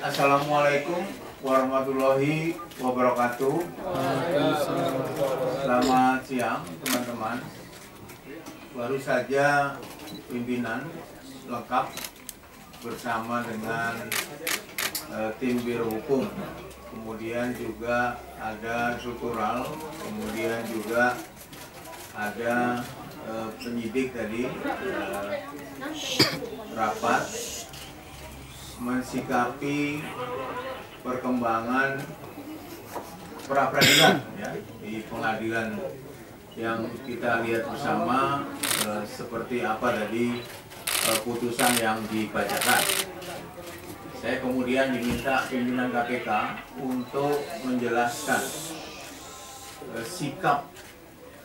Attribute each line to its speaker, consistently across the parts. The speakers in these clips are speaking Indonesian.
Speaker 1: Assalamualaikum warahmatullahi wabarakatuh. Selamat siang teman-teman. Baru saja pimpinan lengkap bersama dengan tim Biro Hukum. Kemudian juga ada struktural, kemudian juga ada penyidik tadi rapat mensikapi perkembangan pra-peradilan ya, di pengadilan yang kita lihat bersama seperti apa tadi putusan yang dibacakan. Saya kemudian diminta pimpinan KPK untuk menjelaskan sikap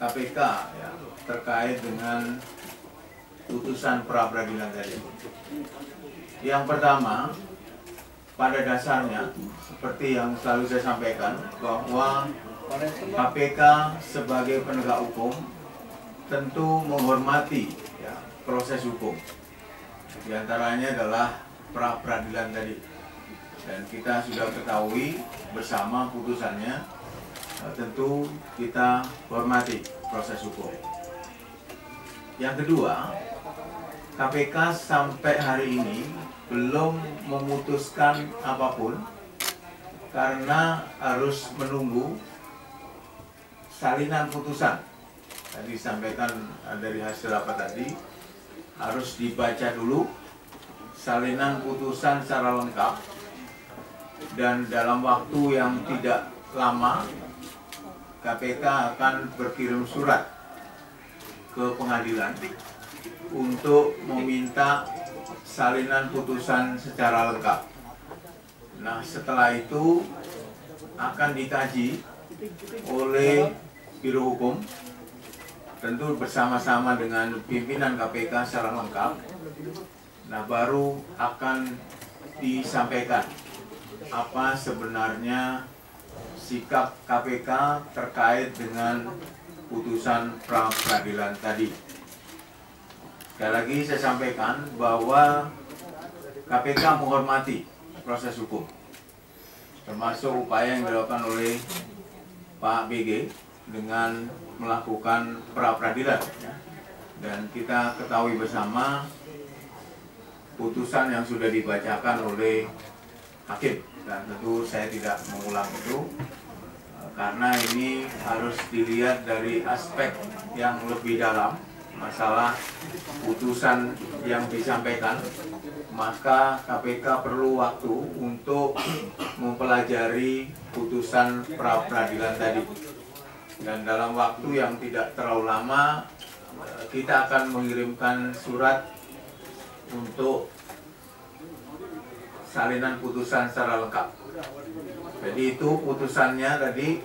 Speaker 1: KPK ya, terkait dengan putusan pra-peradilan tadi. Yang pertama, pada dasarnya seperti yang selalu saya sampaikan bahwa KPK sebagai penegak hukum tentu menghormati ya, proses hukum. Di antaranya adalah pra-peradilan tadi. Dan kita sudah ketahui bersama putusannya, tentu kita hormati proses hukum. Yang kedua, KPK sampai hari ini belum memutuskan apapun karena harus menunggu salinan putusan. Tadi disampaikan dari hasil rapat tadi, harus dibaca dulu salinan putusan secara lengkap, dan dalam waktu yang tidak lama KPK akan berkirim surat ke pengadilan untuk meminta salinan putusan secara lengkap. Nah, setelah itu akan dikaji oleh Biro Hukum, tentu bersama-sama dengan pimpinan KPK secara lengkap. Nah, baru akan disampaikan apa sebenarnya sikap KPK terkait dengan putusan pra-peradilan tadi. Sekali lagi saya sampaikan bahwa KPK menghormati proses hukum, termasuk upaya yang dilakukan oleh Pak BG dengan melakukan pra-peradilan. Dan kita ketahui bersama putusan yang sudah dibacakan oleh hakim, dan tentu saya tidak mengulang itu karena ini harus dilihat dari aspek yang lebih dalam masalah putusan yang disampaikan. Maka KPK perlu waktu untuk mempelajari putusan pra-peradilan tadi, dan dalam waktu yang tidak terlalu lama kita akan mengirimkan surat untuk salinan putusan secara lengkap. Jadi itu putusannya tadi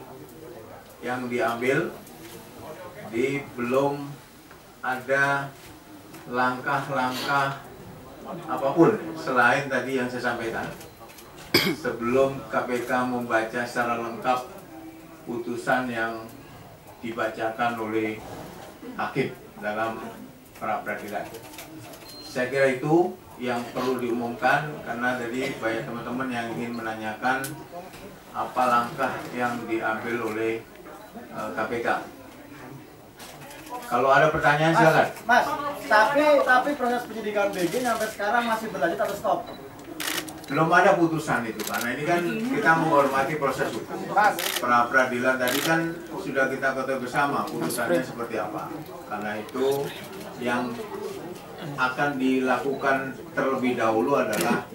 Speaker 1: yang diambil, di belum ada langkah-langkah apapun selain tadi yang saya sampaikan sebelum KPK membaca secara lengkap putusan yang dibacakan oleh hakim dalam pra-peradilan. Saya kira itu yang perlu diumumkan, karena tadi banyak teman-teman yang ingin menanyakan apa langkah yang diambil oleh KPK. Kalau ada pertanyaan silakan.
Speaker 2: Mas, tapi proses penyidikan BG sampai sekarang masih berlanjut atau stop?
Speaker 1: Belum ada putusan itu, karena ini kan kita menghormati proses hukum. Pra-peradilan tadi kan sudah kita ketahui bersama putusannya seperti apa. Karena itu yang akan dilakukan terlebih dahulu adalah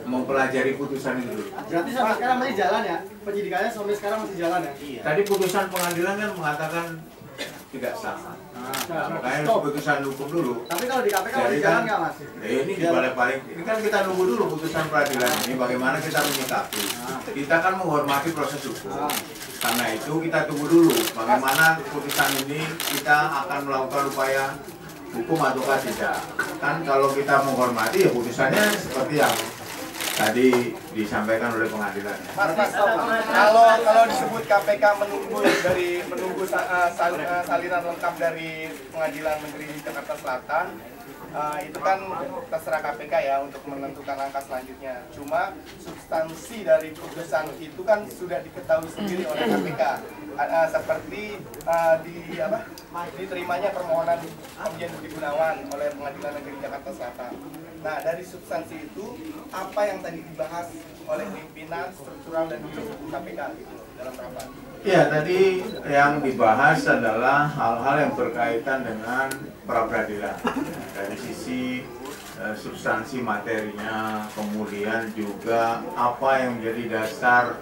Speaker 1: mempelajari putusan itu.
Speaker 2: Berarti sampai sekarang masih jalan ya? Penyidikannya sampai sekarang masih jalan ya?
Speaker 1: Iya. Tadi putusan pengadilan kan mengatakan tidak sah. Nah, makanya harus putusan hukum dulu.
Speaker 2: Tapi kalau di KPK masih jalan nggak Mas?
Speaker 1: Ini dibalik-balik. Ini kan kita nunggu dulu putusan peradilan ini, bagaimana kita menyikapi. Kita kan menghormati proses hukum. Karena itu kita tunggu dulu bagaimana putusan ini, kita akan melakukan upaya hukum ataukah tidak. Kan kalau kita menghormati ya putusannya seperti yang tadi disampaikan oleh pengadilan.
Speaker 3: Kalau disebut KPK menunggu salinan lengkap dari Pengadilan Negeri Jakarta Selatan, itu kan terserah KPK ya untuk menentukan langkah selanjutnya. Cuma substansi dari putusan itu kan sudah diketahui sendiri oleh KPK, seperti diterimanya permohonan Komjen Budi Gunawan oleh Pengadilan Negeri Jakarta Selatan. Nah, dari substansi itu apa yang tadi dibahas oleh pimpinan struktural dan KPK gitu dalam rapat?
Speaker 1: Ya, tadi yang dibahas adalah hal-hal yang berkaitan dengan pra-peradilan. Dari sisi substansi materinya, kemudian juga apa yang menjadi dasar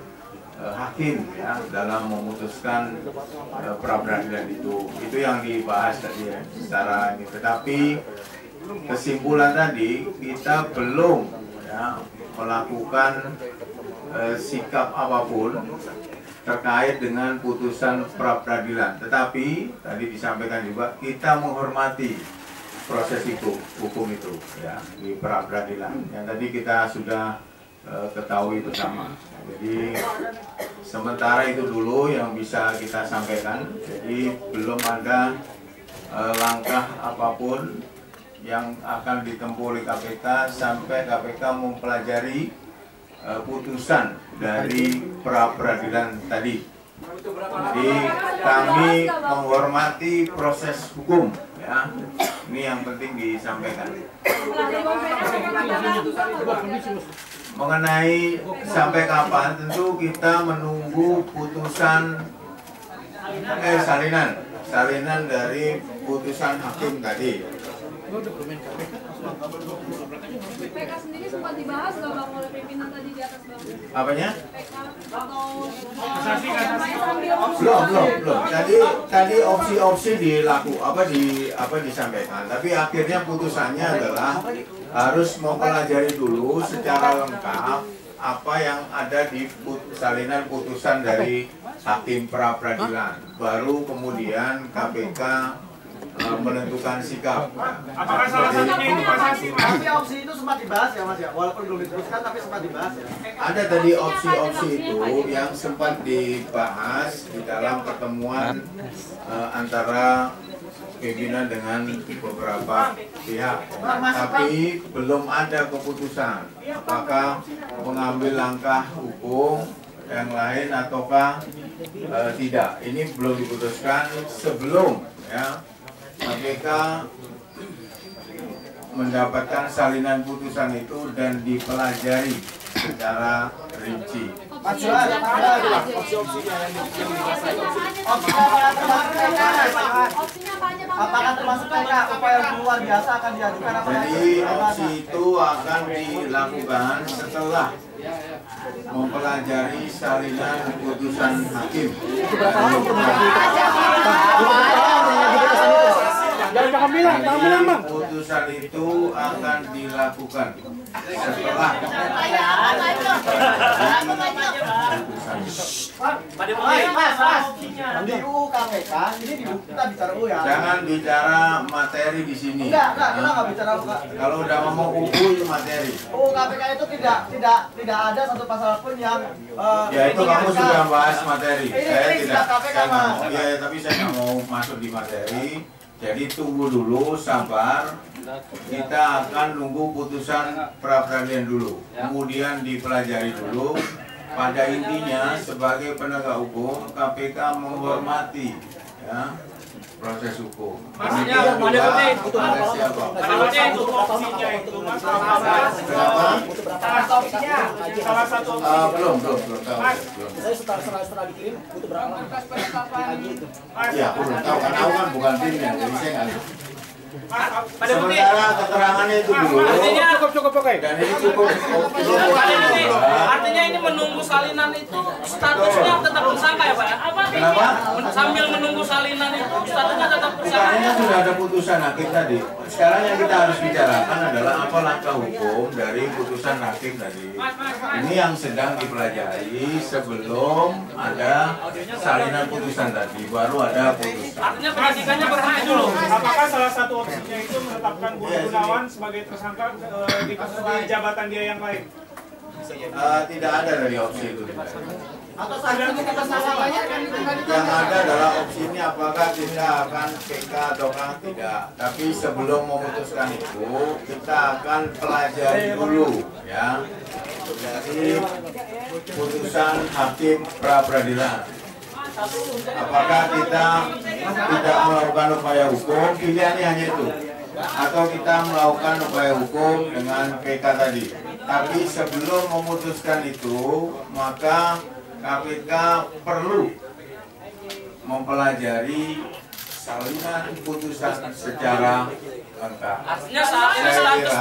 Speaker 1: hakim ya dalam memutuskan pra-peradilan itu yang dibahas tadi ya secara ini. Tetapi kesimpulan tadi kita belum ya melakukan sikap apapun terkait dengan putusan pra-peradilan. Tetapi tadi disampaikan juga kita menghormati proses hukum itu ya di pra-peradilan. Yang tadi kita sudah ketahui bersama. Jadi sementara itu dulu yang bisa kita sampaikan. Jadi belum ada langkah apapun yang akan ditempuh oleh KPK sampai KPK mempelajari putusan dari pra-peradilan tadi. Jadi kami menghormati proses hukum ya. Ini yang penting disampaikan. Mengenai sampai kapan, tentu kita menunggu putusan salinan dari putusan hakim tadi.
Speaker 4: PK sendiri sempat dibahas nggak Bang oleh pimpinan tadi di atas Bang?
Speaker 1: Apanya?
Speaker 4: PK atau
Speaker 1: belum. Tadi opsi-opsi disampaikan. Tapi akhirnya putusannya adalah harus mempelajari dulu secara lengkap apa yang ada di salinan putusan dari hakim pra-peradilan. Baru kemudian KPK menentukan sikap.
Speaker 5: Apakah salah satunya itu kasasi?
Speaker 2: Tapi opsi itu sempat dibahas ya Mas ya, walaupun belum diteruskan tapi sempat dibahas ya.
Speaker 1: Ada tadi opsi-opsi itu yang sempat dibahas di dalam pertemuan antara pimpinan dengan beberapa pihak, tapi belum ada keputusan apakah mengambil langkah hukum yang lain ataukah tidak. Ini belum diputuskan sebelum ya KPK mendapatkan salinan putusan itu dan dipelajari secara rinci.
Speaker 2: Apakah termasuk PK upaya luar biasa akan diajukan apa?
Speaker 1: Jadi opsi itu akan dilakukan setelah mempelajari salinan putusan hakim. Putusan itu akan dilakukan setelah
Speaker 2: Di UU KPK ini kita bicara UU ya.
Speaker 1: Jangan bicara materi di sini.
Speaker 2: Enggak, kita nggak bicara UU.
Speaker 1: Kalau udah ngomong UU itu materi.
Speaker 2: UU KPK itu tidak ada satu pasal pun yang
Speaker 1: Ya itu kamu sudah bahas materi. Saya
Speaker 2: ini
Speaker 1: tidak.
Speaker 2: KPK
Speaker 1: Saya nggak
Speaker 2: Mas.
Speaker 1: mau. Ya, tapi saya nggak mau masuk di materi. Jadi tunggu dulu, sabar. Kita akan nunggu putusan pra-peradilan dulu. Kemudian dipelajari dulu. Pada intinya sebagai penegak hukum KPK menghormati ya proses hukum.
Speaker 5: Maksudnya
Speaker 1: ada siapa?
Speaker 5: Maksudnya itu opsinya itu Mas.
Speaker 1: Kenapa?
Speaker 5: Salah satu
Speaker 1: Belum tahu.
Speaker 2: Saya setelah dikirim butuh berapa?
Speaker 1: Ya, aku belum tahu karena aku kan bukan timnya, jadi saya nggak tahu.
Speaker 5: pada bukti.
Speaker 1: Sementara keterangannya itu dulu.
Speaker 5: Artinya cukup oke.
Speaker 1: Dan ini cukup.
Speaker 6: Artinya ini menunggu salinan itu statusnya tetap tersangka ya Pak ya?
Speaker 1: Kenapa?
Speaker 6: Sambil menunggu salinan itu statusnya tetap tersangka.
Speaker 1: Bukannya sudah ada putusan hakim tadi. Sekarang yang kita harus bicarakan adalah apa langkah hukum dari putusan hakim tadi. Ini yang sedang dipelajari sebelum ada salinan putusan tadi. Baru ada putusan.
Speaker 6: Artinya penyidikannya berhenti dulu.
Speaker 5: Apakah salah satu opsinya itu menetapkan Budi Gunawan sebagai tersangka di kasus di jabatan dia yang lain?
Speaker 1: tidak ada dari opsi itu.
Speaker 2: Atau sanksi kesalahannya kan
Speaker 1: Yang ada adalah opsi ini apakah kita akan PK ataukah tidak. Tapi sebelum memutuskan itu kita akan pelajari dulu ya dari putusan hakim pra peradilan. Apakah kita tidak melakukan upaya hukum, pilihannya hanya itu, atau kita melakukan upaya hukum dengan PK tadi. Tapi sebelum memutuskan itu, maka KPK perlu mempelajari salinan putusan secara lengkap.
Speaker 6: Artinya saat ini
Speaker 1: Saya
Speaker 6: status
Speaker 1: kira